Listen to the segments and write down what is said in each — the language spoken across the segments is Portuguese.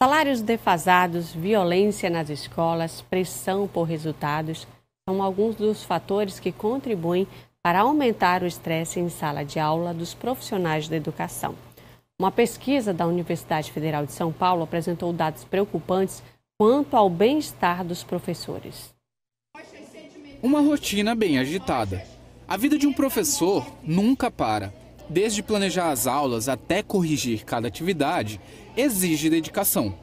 Salários defasados, violência nas escolas, pressão por resultados são alguns dos fatores que contribuem para aumentar o estresse em sala de aula dos profissionais da educação. Uma pesquisa da Universidade Federal de São Paulo apresentou dados preocupantes quanto ao bem-estar dos professores. Uma rotina bem agitada. A vida de um professor nunca para. Desde planejar as aulas até corrigir cada atividade, exige dedicação.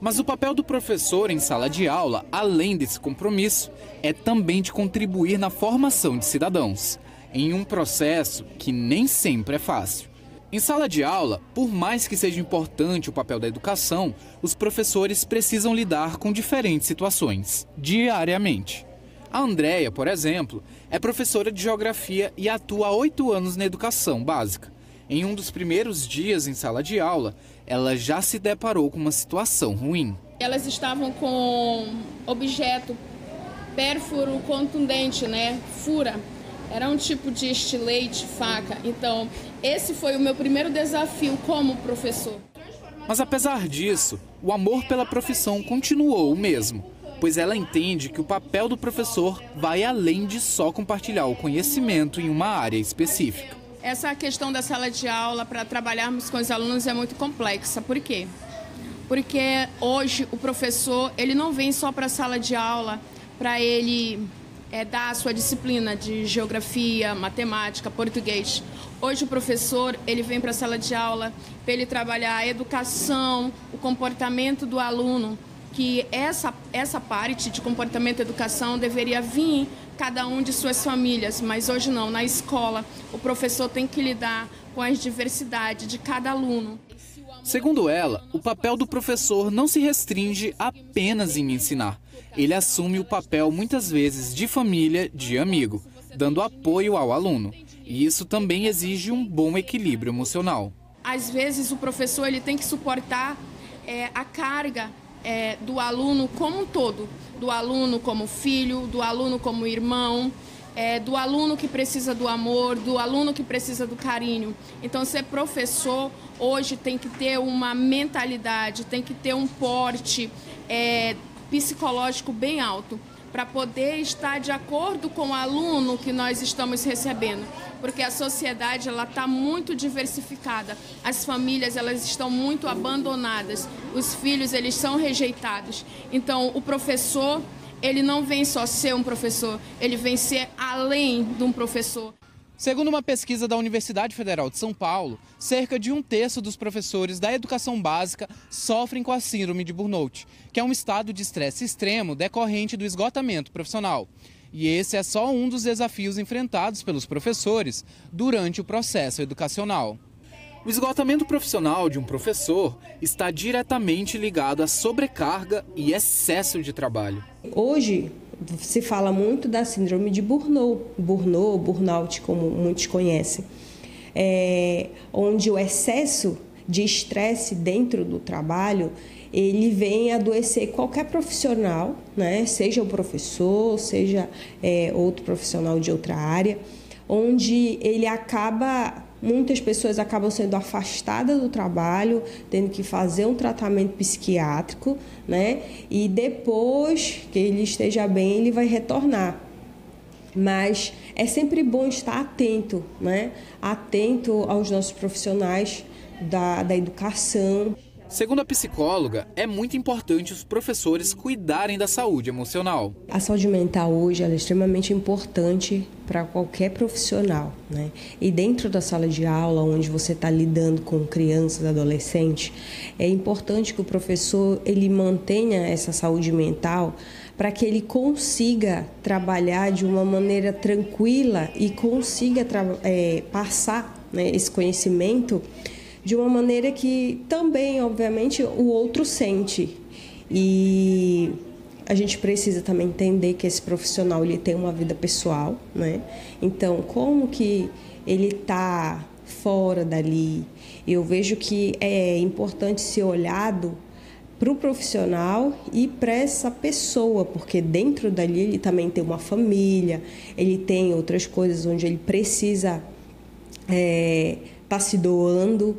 Mas o papel do professor em sala de aula, além desse compromisso, é também de contribuir na formação de cidadãos, em um processo que nem sempre é fácil. Em sala de aula, por mais que seja importante o papel da educação, os professores precisam lidar com diferentes situações, diariamente. A Andréia, por exemplo, é professora de geografia e atua há 8 anos na educação básica. Em um dos primeiros dias em sala de aula, ela já se deparou com uma situação ruim. Elas estavam com objeto pérfuro contundente, fura. Era um tipo de estilete, faca. Então, esse foi o meu primeiro desafio como professor. Mas apesar disso, o amor pela profissão continuou o mesmo, pois ela entende que o papel do professor vai além de só compartilhar o conhecimento em uma área específica. Essa questão da sala de aula para trabalharmos com os alunos é muito complexa. Por quê? Porque hoje o professor ele não vem só para a sala de aula para ele dar a sua disciplina de geografia, matemática, português. Hoje o professor ele vem para a sala de aula para ele trabalhar a educação, o comportamento do aluno, que essa parte de comportamento e educação deveria vir cada um de suas famílias, mas hoje não. Na escola, o professor tem que lidar com as diversidades de cada aluno. Segundo ela, o papel do professor não se restringe apenas em ensinar. Ele assume o papel, muitas vezes, de família, de amigo, dando apoio ao aluno. E isso também exige um bom equilíbrio emocional. Às vezes, o professor ele tem que suportar a carga do aluno como um todo, do aluno como filho, do aluno como irmão, do aluno que precisa do amor, do aluno que precisa do carinho. Então, ser professor hoje tem que ter uma mentalidade, tem que ter um porte psicológico bem alto, para poder estar de acordo com o aluno que nós estamos recebendo, porque a sociedade ela está muito diversificada, as famílias elas estão muito abandonadas, os filhos eles são rejeitados. Então o professor ele não vem só ser um professor, ele vem ser além de um professor. Segundo uma pesquisa da Universidade Federal de São Paulo, cerca de 1/3 dos professores da educação básica sofrem com a síndrome de burnout, que é um estado de estresse extremo decorrente do esgotamento profissional. E esse é só um dos desafios enfrentados pelos professores durante o processo educacional. O esgotamento profissional de um professor está diretamente ligado à sobrecarga e excesso de trabalho. Hoje se fala muito da síndrome de burnout, como muitos conhecem, onde o excesso de estresse dentro do trabalho ele vem adoecer qualquer profissional, seja o professor, seja outro profissional de outra área, onde ele muitas pessoas acabam sendo afastadas do trabalho, tendo que fazer um tratamento psiquiátrico, e depois que ele esteja bem, ele vai retornar. Mas é sempre bom estar atento, atento aos nossos profissionais da educação. Segundo a psicóloga, é muito importante os professores cuidarem da saúde emocional. A saúde mental hoje ela é extremamente importante para qualquer profissional, E dentro da sala de aula, onde você está lidando com crianças, adolescentes, é importante que o professor ele mantenha essa saúde mental para que ele consiga trabalhar de uma maneira tranquila e consiga passar esse conhecimento de uma maneira que também, obviamente, o outro sente. E a gente precisa também entender que esse profissional ele tem uma vida pessoal, Então, como que ele está fora dali? Eu vejo que é importante ser olhado para o profissional e para essa pessoa, porque dentro dali ele também tem uma família, ele tem outras coisas onde ele precisa estar se doando.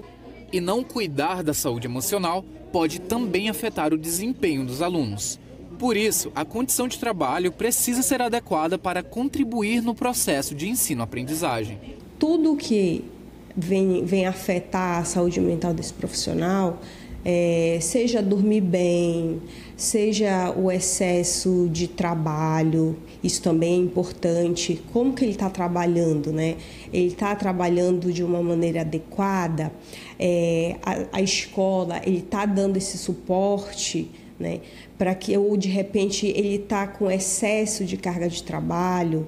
E não cuidar da saúde emocional pode também afetar o desempenho dos alunos. Por isso, a condição de trabalho precisa ser adequada para contribuir no processo de ensino-aprendizagem. Tudo que vem afetar a saúde mental desse profissional, seja dormir bem, seja o excesso de trabalho, isso também é importante. Como que ele está trabalhando, né? Ele está trabalhando de uma maneira adequada, a escola, ele está dando esse suporte, né? Para que, ou de repente, ele está com excesso de carga de trabalho,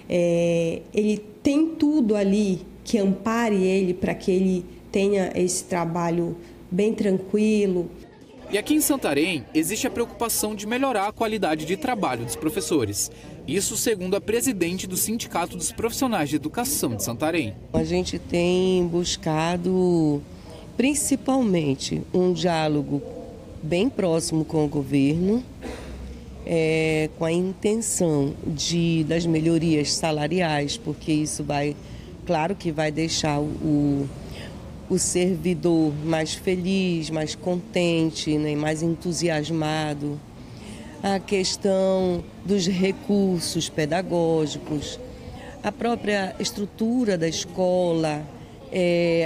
ele tem tudo ali que ampare ele para que ele tenha esse trabalho bem tranquilo. E aqui em Santarém, existe a preocupação de melhorar a qualidade de trabalho dos professores. Isso segundo a presidente do Sindicato dos Profissionais de Educação de Santarém. A gente tem buscado, principalmente, um diálogo bem próximo com o governo, com a intenção das melhorias salariais, porque isso vai, claro que vai deixar o servidor mais feliz, mais contente, né, mais entusiasmado. A questão dos recursos pedagógicos, a própria estrutura da escola,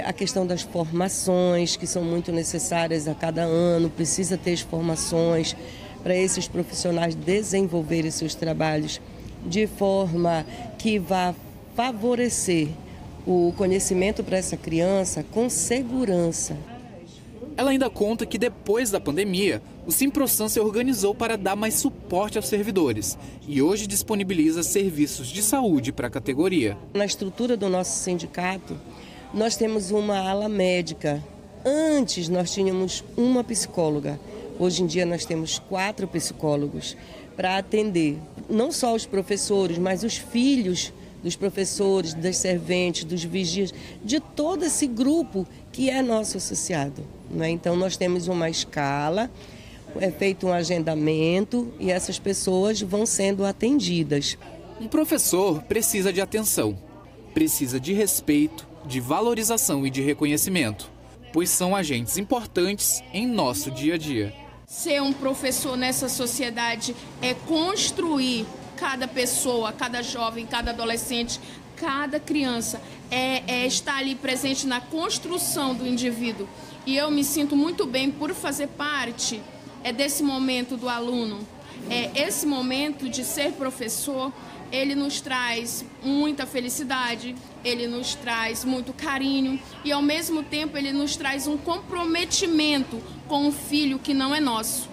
a questão das formações, que são muito necessárias a cada ano, precisa ter as formações para esses profissionais desenvolverem seus trabalhos de forma que vá favorecer o conhecimento para essa criança com segurança. Ela ainda conta que depois da pandemia, o Simprosan se organizou para dar mais suporte aos servidores e hoje disponibiliza serviços de saúde para a categoria. Na estrutura do nosso sindicato, nós temos uma ala médica. Antes nós tínhamos uma psicóloga, hoje em dia nós temos 4 psicólogos para atender não só os professores, mas os filhos dos professores, das serventes, dos vigias, de todo esse grupo que é nosso associado, né? Então nós temos uma escala, é feito um agendamento e essas pessoas vão sendo atendidas. Um professor precisa de atenção, precisa de respeito, de valorização e de reconhecimento, pois são agentes importantes em nosso dia a dia. Ser um professor nessa sociedade é construir cada pessoa, cada jovem, cada adolescente, cada criança, estar ali presente na construção do indivíduo. E eu me sinto muito bem por fazer parte desse momento do aluno. Esse momento de ser professor, ele nos traz muita felicidade, ele nos traz muito carinho e, ao mesmo tempo, ele nos traz um comprometimento com o filho que não é nosso.